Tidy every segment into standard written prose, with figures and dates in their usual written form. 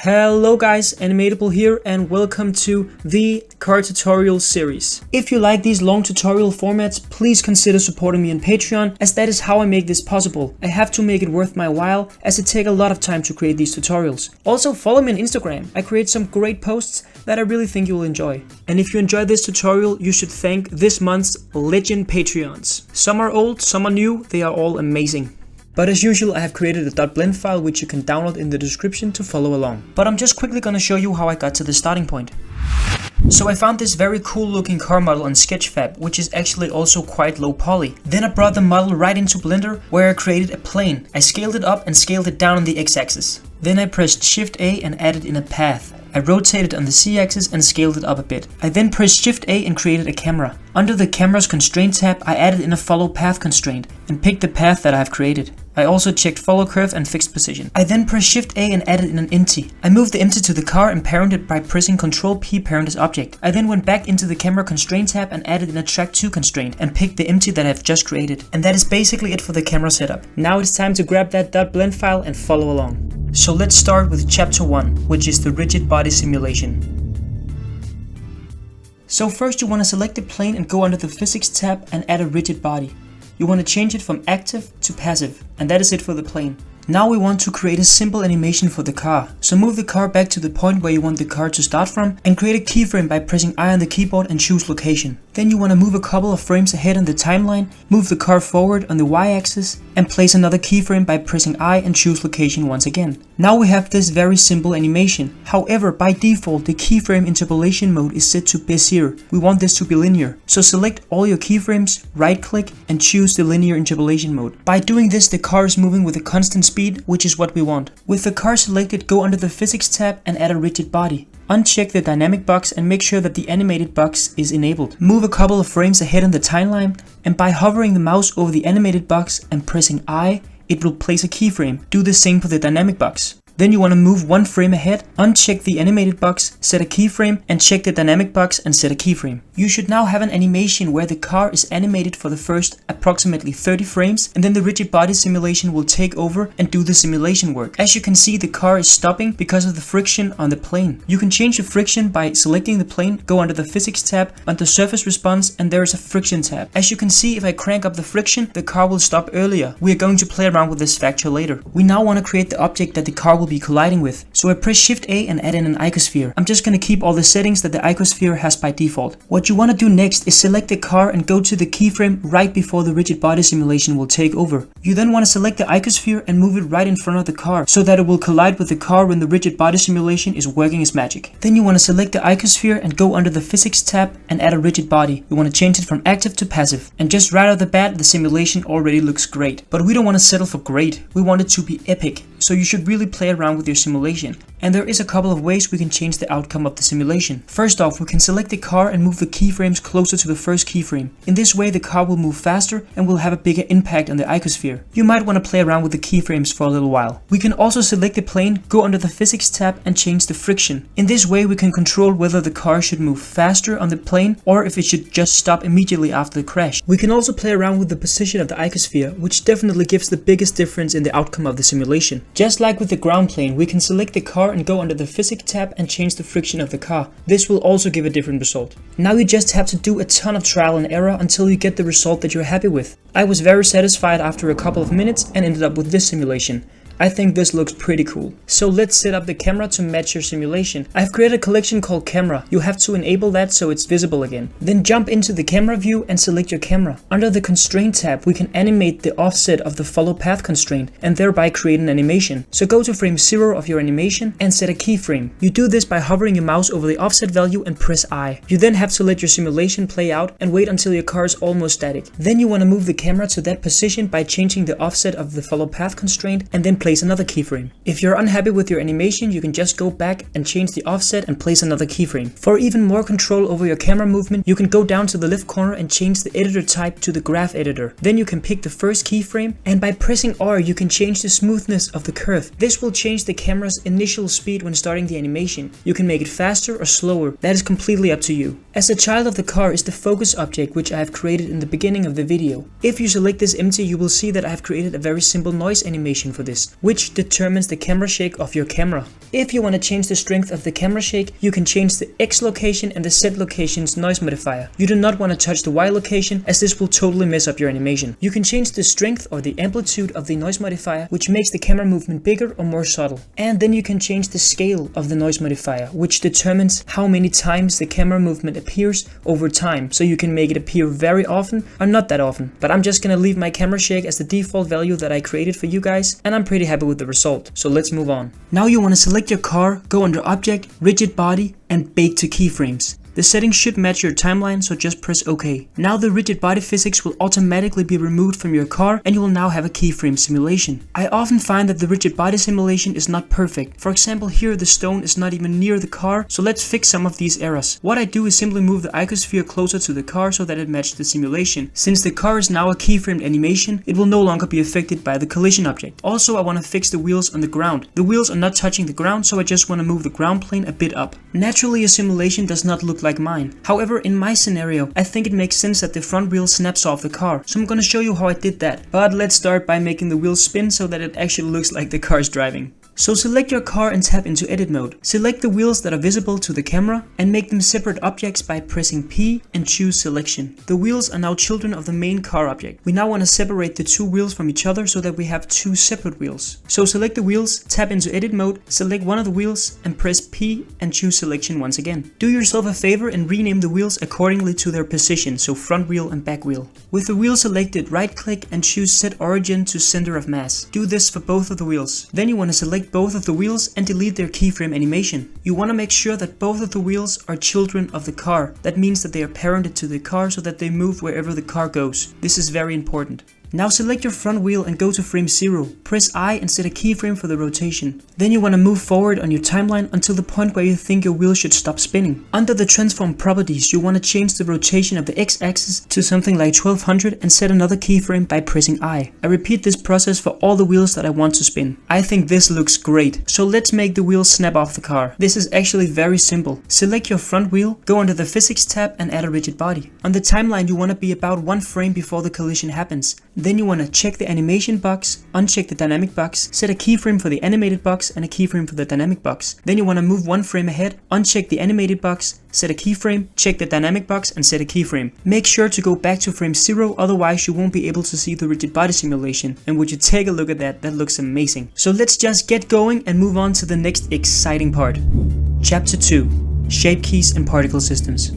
Hello guys, Animatable here and welcome to the car tutorial series. If you like these long tutorial formats, please consider supporting me on Patreon, as that is how I make this possible. I have to make it worth my while, as it takes a lot of time to create these tutorials. Also follow me on Instagram, I create some great posts that I really think you will enjoy. And if you enjoyed this tutorial, you should thank this month's legend Patreons. Some are old, some are new, they are all amazing. But as usual, I have created a .blend file which you can download in the description to follow along. But I'm just quickly gonna show you how I got to the starting point. So I found this very cool looking car model on Sketchfab, which is actually also quite low poly. Then I brought the model right into Blender, where I created a plane. I scaled it up and scaled it down on the x-axis. Then I pressed Shift A and added in a path. I rotated on the Z-axis and scaled it up a bit. I then pressed Shift A and created a camera. Under the camera's constraint tab, I added in a follow path constraint and picked the path that I have created. I also checked follow curve and fixed position. I then pressed Shift A and added in an empty. I moved the empty to the car and parented by pressing Ctrl P parent as object. I then went back into the camera constraint tab and added in a track 2 constraint and picked the empty that I've just created. And that is basically it for the camera setup. Now it's time to grab that .blend file and follow along. So let's start with chapter 1, which is the rigid body simulation. So first you want to select the plane and go under the physics tab and add a rigid body. You want to change it from active to passive, and that is it for the plane. Now we want to create a simple animation for the car. So move the car back to the point where you want the car to start from and create a keyframe by pressing I on the keyboard and choose location. Then you want to move a couple of frames ahead on the timeline, move the car forward on the y-axis and place another keyframe by pressing I and choose location once again. Now we have this very simple animation. However, by default the keyframe interpolation mode is set to Bezier. We want this to be linear. So select all your keyframes, right click and choose the linear interpolation mode. By doing this the car is moving with a constant speed, which is what we want. With the car selected, go under the physics tab and add a rigid body. Uncheck the dynamic box and make sure that the animated box is enabled. Move a couple of frames ahead on the timeline and by hovering the mouse over the animated box and pressing I, it will place a keyframe. Do the same for the dynamic box. Then you want to move one frame ahead, uncheck the animated box, set a keyframe and check the dynamic box and set a keyframe. You should now have an animation where the car is animated for the first approximately 30 frames and then the rigid body simulation will take over and do the simulation work. As you can see, the car is stopping because of the friction on the plane. You can change the friction by selecting the plane, go under the physics tab, under surface response and there is a friction tab. As you can see, if I crank up the friction, the car will stop earlier. We are going to play around with this factor later. We now want to create the object that the car will be colliding with. So I press Shift A and add in an icosphere. I'm just going to keep all the settings that the icosphere has by default. What you want to do next is select the car and go to the keyframe right before the rigid body simulation will take over. You then want to select the icosphere and move it right in front of the car so that it will collide with the car when the rigid body simulation is working its magic. Then you want to select the icosphere and go under the physics tab and add a rigid body. You want to change it from active to passive. And just right off the bat, the simulation already looks great. But we don't want to settle for great. We want it to be epic. So you should really play around with your simulation. And there is a couple of ways we can change the outcome of the simulation. First off, we can select the car and move the keyframes closer to the first keyframe. In this way the car will move faster and will have a bigger impact on the icosphere. You might want to play around with the keyframes for a little while. We can also select the plane, go under the physics tab and change the friction. In this way we can control whether the car should move faster on the plane or if it should just stop immediately after the crash. We can also play around with the position of the icosphere, which definitely gives the biggest difference in the outcome of the simulation. Just like with the ground plane, we can select the car and go under the physics tab and change the friction of the car. This will also give a different result. Now you just have to do a ton of trial and error until you get the result that you're happy with. I was very satisfied after a couple of minutes and ended up with this simulation. I think this looks pretty cool. So let's set up the camera to match your simulation. I've created a collection called camera. You have to enable that so it's visible again. Then jump into the camera view and select your camera. Under the constraint tab, we can animate the offset of the follow path constraint and thereby create an animation. So go to frame 0 of your animation and set a keyframe. You do this by hovering your mouse over the offset value and press I. You then have to let your simulation play out and wait until your car is almost static. Then you want to move the camera to that position by changing the offset of the follow path constraint and then place another keyframe. If you're unhappy with your animation, you can just go back and change the offset and place another keyframe. For even more control over your camera movement, you can go down to the left corner and change the editor type to the graph editor. Then you can pick the first keyframe and by pressing R you can change the smoothness of the curve. This will change the camera's initial speed when starting the animation. You can make it faster or slower. That is completely up to you. As a child of the car is the focus object, which I have created in the beginning of the video. If you select this empty, you will see that I have created a very simple noise animation for this. wheels, which determines the camera shake of your camera. If you want to change the strength of the camera shake, you can change the X location and the Z location's noise modifier. You do not want to touch the Y location, as this will totally mess up your animation. You can change the strength or the amplitude of the noise modifier, which makes the camera movement bigger or more subtle. And then you can change the scale of the noise modifier, which determines how many times the camera movement appears over time. So you can make it appear very often or not that often. But I'm just gonna leave my camera shake as the default value that I created for you guys, and I'm pretty happy with the result. So let's move on. Now you want to select your car, go under Object, Rigid Body, and Bake to Keyframes. The settings should match your timeline, so just press OK. Now the rigid body physics will automatically be removed from your car and you will now have a keyframe simulation. I often find that the rigid body simulation is not perfect. For example, here the stone is not even near the car, so let's fix some of these errors. What I do is simply move the icosphere closer to the car so that it matches the simulation. Since the car is now a keyframed animation, it will no longer be affected by the collision object. Also, I want to fix the wheels on the ground. The wheels are not touching the ground, so I just want to move the ground plane a bit up. Naturally, a simulation does not look like mine. However, in my scenario, I think it makes sense that the front wheel snaps off the car, so I'm gonna show you how I did that. But let's start by making the wheel spin so that it actually looks like the car is driving. So select your car and tap into edit mode. Select the wheels that are visible to the camera and make them separate objects by pressing P and choose selection. The wheels are now children of the main car object. We now want to separate the two wheels from each other so that we have two separate wheels. So select the wheels, tap into edit mode, select one of the wheels and press P and choose selection once again. Do yourself a favor and rename the wheels accordingly to their position, so front wheel and back wheel. With the wheel selected, right click and choose set origin to center of mass. Do this for both of the wheels. Then you want to select both of the wheels and delete their keyframe animation. You want to make sure that both of the wheels are children of the car. That means that they are parented to the car so that they move wherever the car goes. This is very important. Now select your front wheel and go to frame 0. Press I and set a keyframe for the rotation. Then you want to move forward on your timeline until the point where you think your wheel should stop spinning. Under the transform properties, you want to change the rotation of the x-axis to something like 1200 and set another keyframe by pressing I. I repeat this process for all the wheels that I want to spin. I think this looks great, so let's make the wheels snap off the car. This is actually very simple. Select your front wheel, go under the physics tab and add a rigid body. On the timeline you want to be about 1 frame before the collision happens. Then you want to check the animation box, uncheck the dynamic box, set a keyframe for the animated box and a keyframe for the dynamic box. Then you want to move 1 frame ahead, uncheck the animated box, set a keyframe, check the dynamic box and set a keyframe. Make sure to go back to frame 0, otherwise you won't be able to see the rigid body simulation. And would you take a look at that? That looks amazing. So let's just get going and move on to the next exciting part. Chapter 2. Shape keys and particle systems.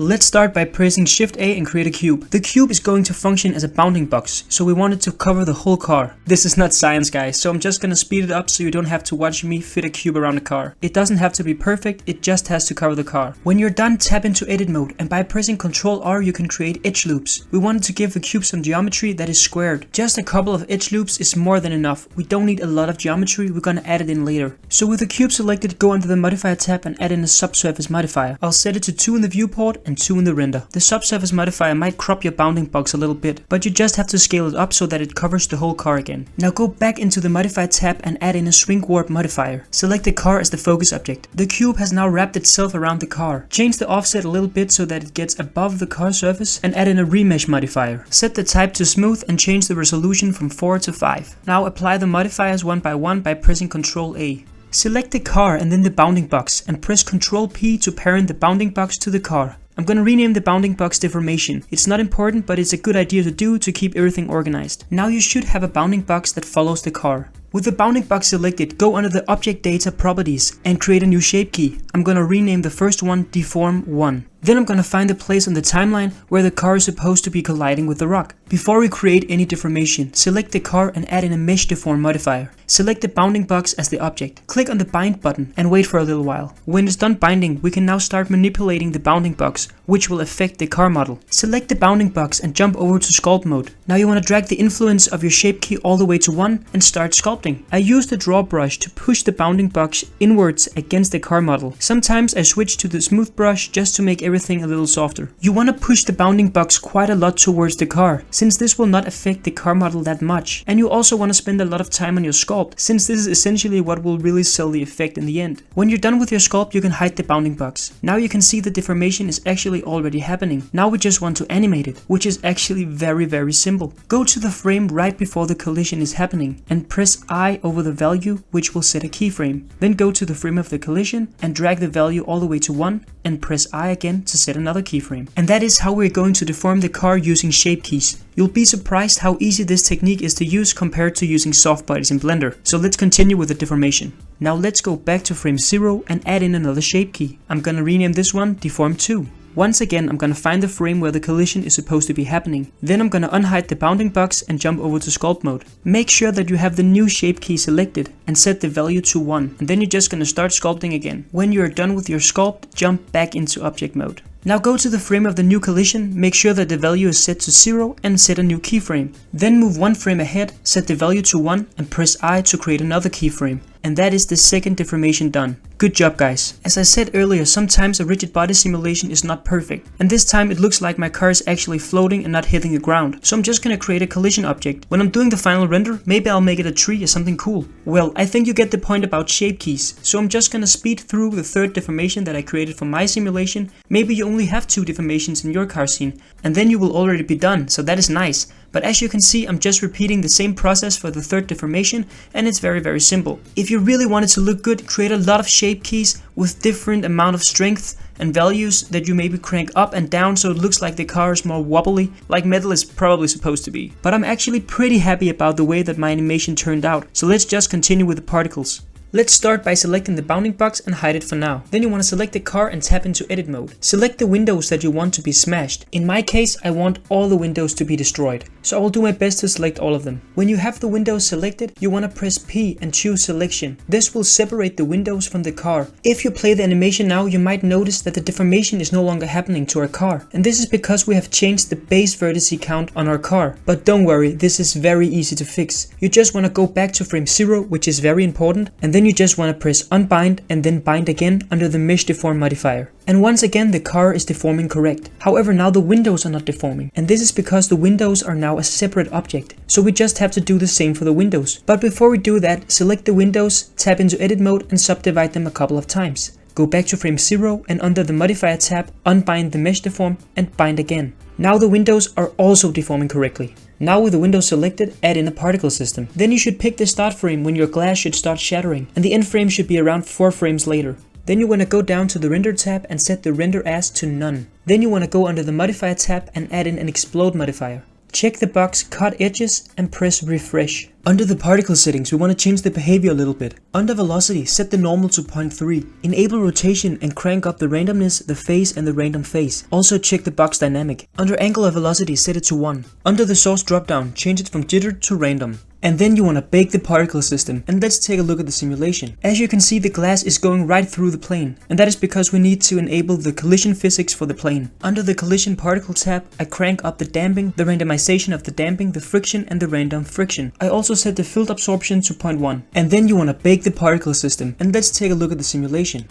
Let's start by pressing Shift A and create a cube. The cube is going to function as a bounding box, so we want it to cover the whole car. This is not science, guys, so I'm just gonna speed it up so you don't have to watch me fit a cube around the car. It doesn't have to be perfect, it just has to cover the car. When you're done, tap into edit mode, and by pressing Ctrl R you can create edge loops. We wanted to give the cube some geometry that is squared. Just a couple of edge loops is more than enough. We don't need a lot of geometry, we're gonna add it in later. So with the cube selected, go under the modifier tab and add in a subsurface modifier. I'll set it to 2 in the viewport and 2 in the render. The subsurface modifier might crop your bounding box a little bit, but you just have to scale it up so that it covers the whole car again. Now go back into the modifier tab and add in a shrink warp modifier. Select the car as the focus object. The cube has now wrapped itself around the car. Change the offset a little bit so that it gets above the car surface and add in a remesh modifier. Set the type to smooth and change the resolution from 4 to 5. Now apply the modifiers one by one by pressing Ctrl A. Select the car and then the bounding box and press Ctrl P to parent the bounding box to the car. I'm gonna rename the bounding box deformation. It's not important, but it's a good idea to do to keep everything organized. Now you should have a bounding box that follows the car. With the bounding box selected, go under the object data properties and create a new shape key. I'm gonna rename the first one Deform 1. Then I'm gonna find the place on the timeline where the car is supposed to be colliding with the rock. Before we create any deformation, select the car and add in a Mesh Deform modifier. Select the bounding box as the object. Click on the bind button and wait for a little while. When it's done binding, we can now start manipulating the bounding box, which will affect the car model. Select the bounding box and jump over to sculpt mode. Now you want to drag the influence of your shape key all the way to 1 and start sculpting. I use the draw brush to push the bounding box inwards against the car model. Sometimes I switch to the smooth brush just to make everything a little softer. You want to push the bounding box quite a lot towards the car, since this will not affect the car model that much. And you also want to spend a lot of time on your sculpt, since this is essentially what will really sell the effect in the end. When you're done with your sculpt, you can hide the bounding box. Now you can see the deformation is actually already happening. Now we just want to animate it, which is actually very simple. Go to the frame right before the collision is happening and press I over the value, which will set a keyframe. Then go to the frame of the collision and drag the value all the way to 1 and press I again to set another keyframe. And that is how we're going to deform the car using shape keys. You'll be surprised how easy this technique is to use compared to using soft bodies in Blender. So let's continue with the deformation. Now let's go back to frame 0 and add in another shape key. I'm gonna rename this one Deform 2. Once again, I'm gonna find the frame where the collision is supposed to be happening. Then I'm gonna unhide the bounding box and jump over to sculpt mode. Make sure that you have the new shape key selected and set the value to 1. And then you're just gonna start sculpting again. When you are done with your sculpt, jump back into object mode. Now go to the frame of the new collision, make sure that the value is set to 0 and set a new keyframe. Then move one frame ahead, set the value to 1 and press I to create another keyframe. And that is the second deformation done. Good job guys. As I said earlier, sometimes a rigid body simulation is not perfect. And this time it looks like my car is actually floating and not hitting the ground. So I'm just gonna create a collision object. When I'm doing the final render, maybe I'll make it a tree or something cool. Well, I think you get the point about shape keys. So I'm just gonna speed through the third deformation that I created for my simulation. Maybe you only have 2 deformations in your car scene, and then you will already be done, so that is nice. But as you can see, I'm just repeating the same process for the third deformation, and it's very simple. If you really want it to look good, create a lot of shape keys with different amount of strength and values that you maybe crank up and down so it looks like the car is more wobbly, like metal is probably supposed to be. But I'm actually pretty happy about the way that my animation turned out, so let's just continue with the particles. Let's start by selecting the bounding box and hide it for now. Then you want to select the car and tap into edit mode. Select the windows that you want to be smashed. In my case, I want all the windows to be destroyed. So I will do my best to select all of them. When you have the windows selected, you want to press P and choose selection. This will separate the windows from the car. If you play the animation now, you might notice that the deformation is no longer happening to our car. And this is because we have changed the base vertex count on our car. But don't worry, this is very easy to fix. You just want to go back to frame 0, which is very important, and then you just want to press unbind and then bind again under the mesh deform modifier. And once again the car is deforming correct. However, now the windows are not deforming, and this is because the windows are now a separate object. So we just have to do the same for the windows. But before we do that, select the windows, tap into edit mode and subdivide them a couple of times. Go back to frame 0 and under the modifier tab, unbind the mesh deform and bind again. Now the windows are also deforming correctly. Now with the window selected, add in a particle system. Then you should pick the start frame when your glass should start shattering, and the end frame should be around 4 frames later. Then you want to go down to the render tab and set the render as to none. Then you want to go under the modifier tab and add in an explode modifier. Check the box cut edges and press refresh. Under the particle settings, we want to change the behavior a little bit. Under velocity, set the normal to 0.3. Enable rotation and crank up the randomness, the phase and the random phase. Also check the box dynamic. Under angular velocity, set it to 1. Under the source dropdown, change it from jitter to random. And then you want to bake the particle system, and let's take a look at the simulation. As you can see, the glass is going right through the plane, and that is because we need to enable the collision physics for the plane. Under the collision particle tab, I crank up the damping, the randomization of the damping, the friction and the random friction. I also set the field absorption to 0.1. And then you want to bake the particle system, and let's take a look at the simulation.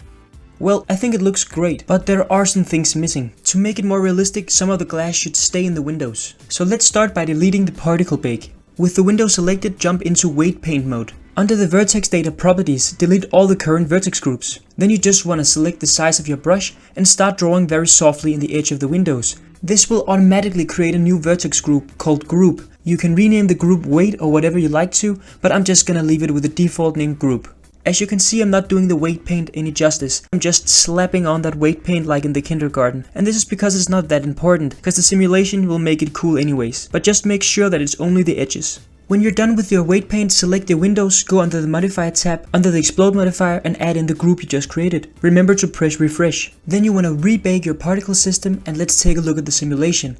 Well, I think it looks great, but there are some things missing. To make it more realistic, some of the glass should stay in the windows. So let's start by deleting the particle bake. With the window selected, jump into weight paint mode. Under the vertex data properties, delete all the current vertex groups. Then you just want to select the size of your brush and start drawing very softly in the edge of the windows. This will automatically create a new vertex group called group. You can rename the group weight or whatever you like to, but I'm just gonna leave it with the default name group. As you can see, I'm not doing the weight paint any justice. I'm just slapping on that weight paint like in the kindergarten. And this is because it's not that important, because the simulation will make it cool anyways. But just make sure that it's only the edges. When you're done with your weight paint, select your windows, go under the modifier tab, under the explode modifier and add in the group you just created. Remember to press refresh. Then you want to rebake your particle system, and let's take a look at the simulation.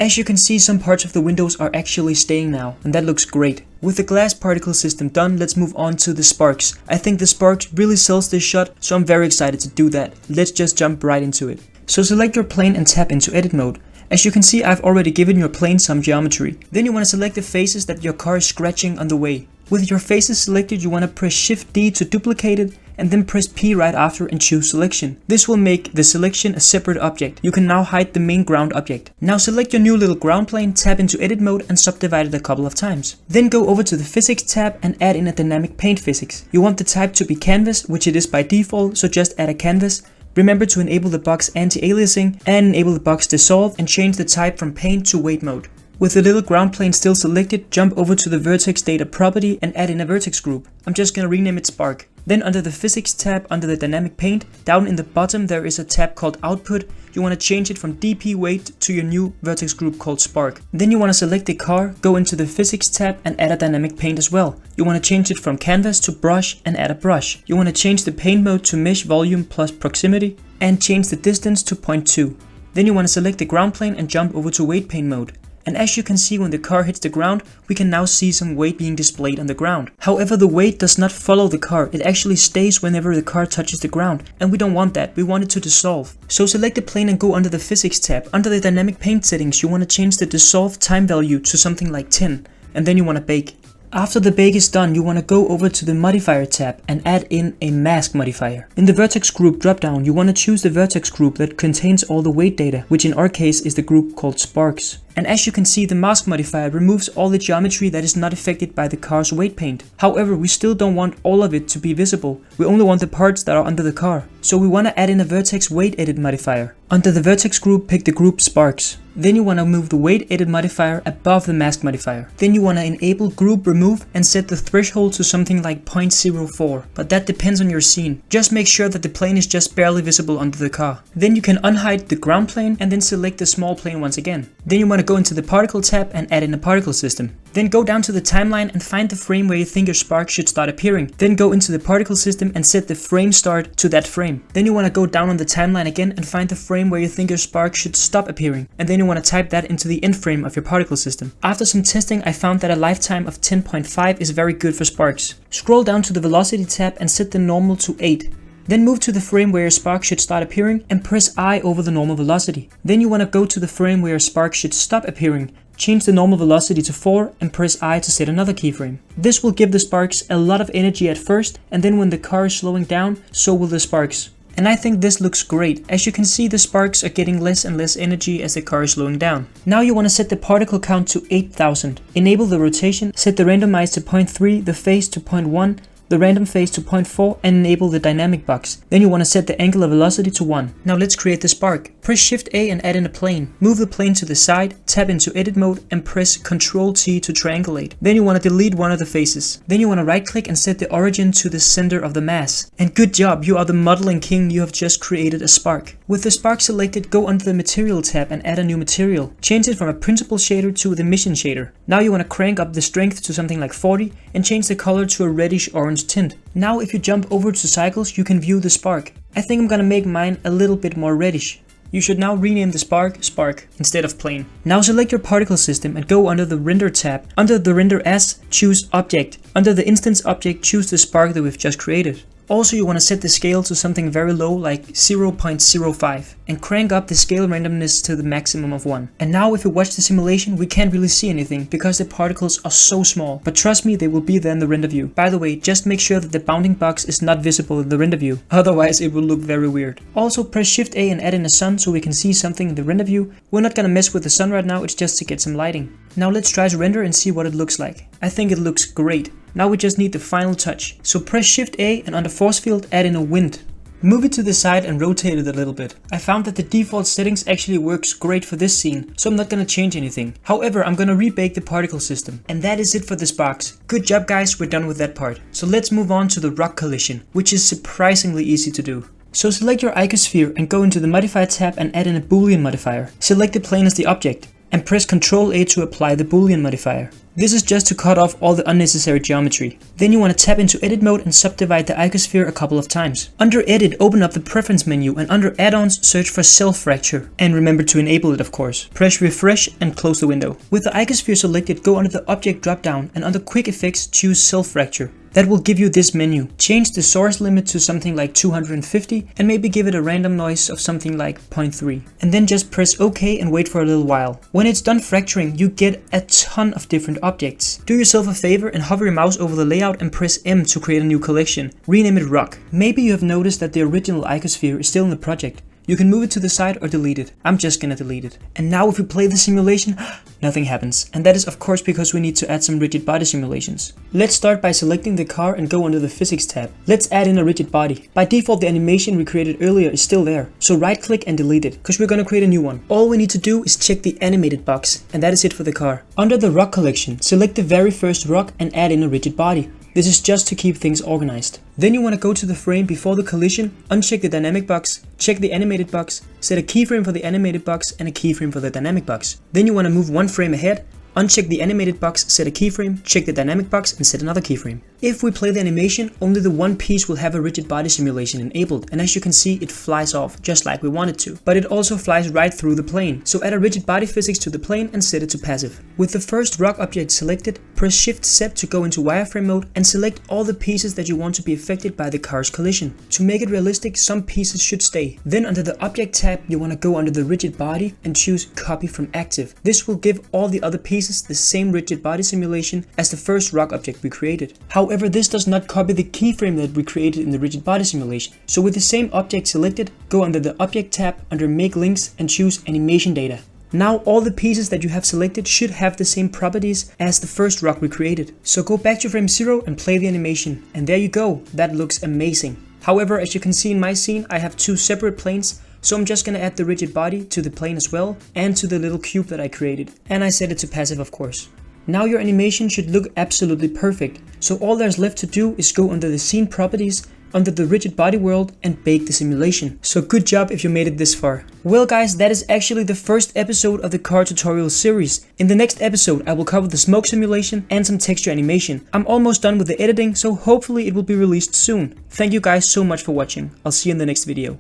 As you can see, some parts of the windows are actually staying now, and that looks great. With the glass particle system done, let's move on to the sparks. I think the sparks really sells this shot, so I'm very excited to do that. Let's just jump right into it. So select your plane and tap into edit mode. As you can see, I've already given your plane some geometry. Then you want to select the faces that your car is scratching on the way. With your faces selected, you want to press Shift D to duplicate it, and then press P right after and choose selection. This will make the selection a separate object. You can now hide the main ground object. Now select your new little ground plane, tap into edit mode and subdivide it a couple of times. Then go over to the physics tab and add in a dynamic paint physics. You want the type to be canvas, which it is by default, so just add a canvas. Remember to enable the box anti-aliasing and enable the box dissolve and change the type from paint to weight mode. With the little ground plane still selected, jump over to the vertex data property and add in a vertex group. I'm just gonna rename it Spark. Then under the physics tab, under the dynamic paint, down in the bottom there is a tab called output. You want to change it from DP weight to your new vertex group called Spark. Then you want to select the car, go into the physics tab and add a dynamic paint as well. You want to change it from canvas to brush and add a brush. You want to change the paint mode to mesh volume plus proximity and change the distance to 0.2. Then you want to select the ground plane and jump over to weight paint mode. And as you can see, when the car hits the ground, we can now see some weight being displayed on the ground. However, the weight does not follow the car, it actually stays whenever the car touches the ground, and we don't want that, we want it to dissolve. So select the plane and go under the physics tab. Under the dynamic paint settings, you want to change the dissolve time value to something like 10, and then you want to bake. After the bake is done, you want to go over to the modifier tab and add in a mask modifier. In the vertex group dropdown, you want to choose the vertex group that contains all the weight data, which in our case is the group called Sparks. And as you can see, the mask modifier removes all the geometry that is not affected by the car's weight paint. However, we still don't want all of it to be visible. We only want the parts that are under the car. So we want to add in a vertex weight edit modifier. Under the vertex group, pick the group Sparks. Then you want to move the weight edit modifier above the mask modifier. Then you want to enable group remove and set the threshold to something like 0.04. But that depends on your scene. Just make sure that the plane is just barely visible under the car. Then you can unhide the ground plane and then select the small plane once again. Then you want to go into the particle tab and add in a particle system. Then go down to the timeline and find the frame where you think your spark should start appearing. Then go into the particle system and set the frame start to that frame. Then you want to go down on the timeline again and find the frame where you think your spark should stop appearing. And then you want to type that into the end frame of your particle system. After some testing, I found that a lifetime of 10.5 is very good for sparks. Scroll down to the velocity tab and set the normal to 8. Then move to the frame where your spark should start appearing and press I over the normal velocity. Then you want to go to the frame where your spark should stop appearing. Change the normal velocity to 4 and press I to set another keyframe. This will give the sparks a lot of energy at first, and then when the car is slowing down, so will the sparks. And I think this looks great. As you can see, the sparks are getting less and less energy as the car is slowing down. Now you want to set the particle count to 8000. Enable the rotation, set the randomize to 0.3, the phase to 0.1, the random phase to 0.4 and enable the dynamic box. Then you want to set the angular velocity to 1. Now let's create the spark. Press Shift A and add in a plane. Move the plane to the side, tap into edit mode and press Ctrl T to triangulate. Then you want to delete one of the faces. Then you want to right click and set the origin to the center of the mass. And good job, you are the modeling king, you have just created a spark. With the spark selected, go under the material tab and add a new material. Change it from a principal shader to the emission shader. Now you want to crank up the strength to something like 40 and change the color to a reddish orange tint. Now if you jump over to cycles, you can view the spark. I think I'm gonna make mine a little bit more reddish. You should now rename the spark Spark instead of Plane. Now select your particle system and go under the render tab. Under the render as, choose object. Under the instance object, choose the spark that we've just created. Also, you want to set the scale to something very low like 0.05 and crank up the scale randomness to the maximum of 1. And now if you watch the simulation, we can't really see anything because the particles are so small. But trust me, they will be there in the render view. By the way, just make sure that the bounding box is not visible in the render view. Otherwise, it will look very weird. Also, press Shift A and add in a sun so we can see something in the render view. We're not gonna mess with the sun right now, it's just to get some lighting. Now let's try to render and see what it looks like. I think it looks great. Now we just need the final touch. So press Shift A and under force field add in a wind. Move it to the side and rotate it a little bit. I found that the default settings actually works great for this scene, so I'm not gonna change anything. However, I'm gonna rebake the particle system. And that is it for the sparks. Good job guys, we're done with that part. So let's move on to the rock collision, which is surprisingly easy to do. So select your icosphere and go into the modify tab and add in a boolean modifier. Select the plane as the object and press Ctrl A to apply the boolean modifier. This is just to cut off all the unnecessary geometry. Then you want to tap into edit mode and subdivide the icosphere a couple of times. Under edit, open up the preference menu and under add-ons search for self fracture. And remember to enable it of course. Press refresh and close the window. With the icosphere selected, go under the object drop down and under quick effects choose self fracture. That will give you this menu. Change the source limit to something like 250 and maybe give it a random noise of something like 0.3. And then just press OK and wait for a little while. When it's done fracturing, you get a ton of different objects. Do yourself a favor and hover your mouse over the layout and press M to create a new collection. Rename it Rock. Maybe you have noticed that the original icosphere is still in the project. You can move it to the side or delete it. I'm just gonna delete it. And now if we play the simulation, nothing happens. And that is of course because we need to add some rigid body simulations. Let's start by selecting the car and go under the physics tab. Let's add in a rigid body. By default the animation we created earlier is still there. So right click and delete it, because we're gonna create a new one. All we need to do is check the animated box, and that is it for the car. Under the rock collection, select the very first rock and add in a rigid body. This is just to keep things organized. Then you want to go to the frame before the collision, uncheck the dynamic box, check the animated box, set a keyframe for the animated box and a keyframe for the dynamic box. Then you want to move one frame ahead, uncheck the animated box, set a keyframe, check the dynamic box and set another keyframe. If we play the animation, only the one piece will have a rigid body simulation enabled, and as you can see it flies off just like we want it to. But it also flies right through the plane, so add a rigid body physics to the plane and set it to passive. With the first rock object selected, press Shift Z to go into wireframe mode and select all the pieces that you want to be affected by the car's collision. To make it realistic, some pieces should stay. Then under the object tab you want to go under the rigid body and choose copy from active. This will give all the other pieces the same rigid body simulation as the first rock object we created. However, this does not copy the keyframe that we created in the rigid body simulation. So with the same object selected, go under the object tab under make links and choose animation data. Now all the pieces that you have selected should have the same properties as the first rock we created. So go back to frame 0 and play the animation. And there you go, that looks amazing. However, as you can see in my scene, I have two separate planes. So I'm just gonna add the rigid body to the plane as well, and to the little cube that I created. And I set it to passive of course. Now your animation should look absolutely perfect. So all there's left to do is go under the scene properties, under the rigid body world and bake the simulation. So good job if you made it this far. Well guys, that is actually the first episode of the car tutorial series. In the next episode I will cover the smoke simulation and some texture animation. I'm almost done with the editing, so hopefully it will be released soon. Thank you guys so much for watching. I'll see you in the next video.